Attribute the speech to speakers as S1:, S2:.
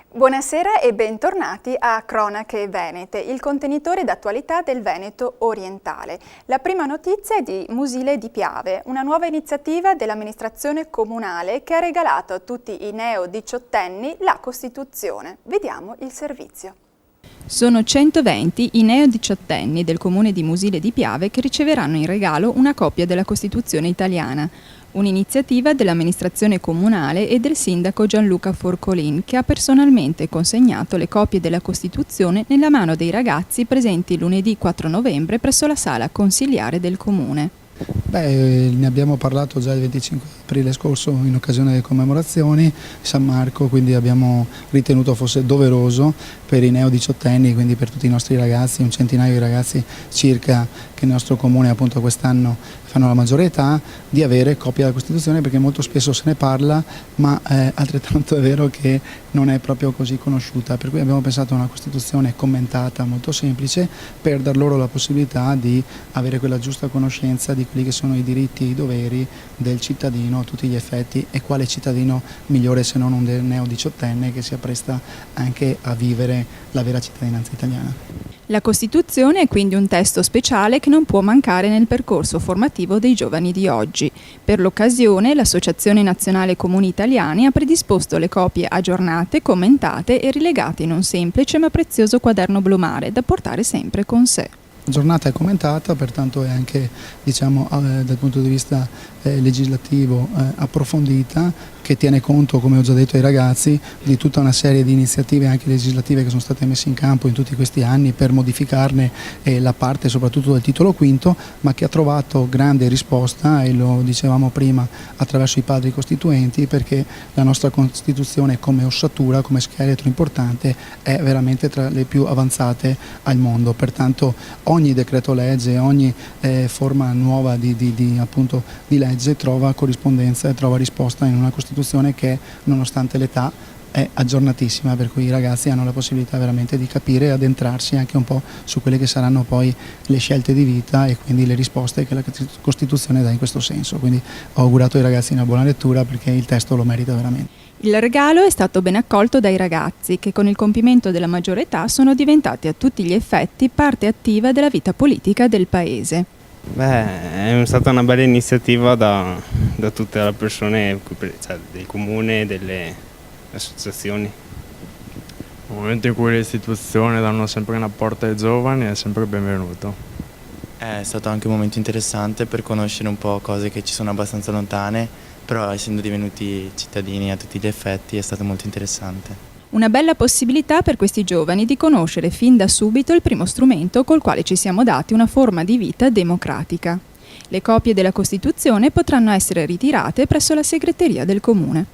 S1: Buonasera e bentornati a Cronache Venete, il contenitore d'attualità del Veneto orientale. La prima notizia è di Musile di Piave, una nuova iniziativa dell'amministrazione comunale che ha regalato a tutti i neo-diciottenni la Costituzione. Vediamo il servizio.
S2: Sono 120 i neo-diciottenni del comune di Musile di Piave che riceveranno in regalo una copia della Costituzione italiana. Un'iniziativa dell'amministrazione comunale e del sindaco Gianluca Forcolin, che ha personalmente consegnato le copie della Costituzione nella mano dei ragazzi presenti lunedì 4 novembre presso la sala consiliare del comune.
S3: Ne abbiamo parlato già il 25 aprile scorso in occasione delle commemorazioni di San Marco, quindi abbiamo ritenuto fosse doveroso per i neo-diciottenni, quindi per tutti i nostri ragazzi, un centinaio di ragazzi circa che nel nostro comune appunto quest'anno fanno la maggiore età, di avere copia della Costituzione, perché molto spesso se ne parla, ma altrettanto è vero che non è proprio così conosciuta, per cui abbiamo pensato a una Costituzione commentata, molto semplice, per dar loro la possibilità di avere quella giusta conoscenza di quelli che sono i diritti e i doveri del cittadino a tutti gli effetti, e quale cittadino migliore se non un neo-diciottenne che si appresta anche a vivere la vera cittadinanza italiana.
S2: La Costituzione è quindi un testo speciale che non può mancare nel percorso formativo dei giovani di oggi. Per l'occasione l'Associazione Nazionale Comuni Italiani ha predisposto le copie aggiornate, commentate e rilegate in un semplice ma prezioso quaderno blumare da portare sempre con sé.
S3: La giornata è commentata, pertanto è anche dal punto di vista legislativo approfondita, che tiene conto, come ho già detto ai ragazzi, di tutta una serie di iniziative anche legislative che sono state messe in campo in tutti questi anni per modificarne la parte soprattutto del titolo quinto, ma che ha trovato grande risposta, e lo dicevamo prima, attraverso i padri costituenti, perché la nostra Costituzione come ossatura, come scheletro importante, è veramente tra le più avanzate al mondo. Pertanto ogni decreto legge, ogni forma nuova di legge trova corrispondenza e trova risposta in una Costituzione che, nonostante l'età, è aggiornatissima, per cui i ragazzi hanno la possibilità veramente di capire e addentrarsi anche un po' su quelle che saranno poi le scelte di vita e quindi le risposte che la Costituzione dà in questo senso. Quindi ho augurato ai ragazzi una buona lettura, perché il testo lo merita veramente.
S2: Il regalo è stato ben accolto dai ragazzi che con il compimento della maggiore età sono diventati a tutti gli effetti parte attiva della vita politica del paese.
S4: È stata una bella iniziativa da tutte le persone, del comune e delle associazioni.
S5: Nel momento in cui le istituzioni danno sempre un apporto ai giovani è sempre benvenuto.
S6: È stato anche un momento interessante per conoscere un po' cose che ci sono abbastanza lontane, però essendo divenuti cittadini a tutti gli effetti è stato molto interessante.
S2: Una bella possibilità per questi giovani di conoscere fin da subito il primo strumento col quale ci siamo dati una forma di vita democratica. Le copie della Costituzione potranno essere ritirate presso la segreteria del comune.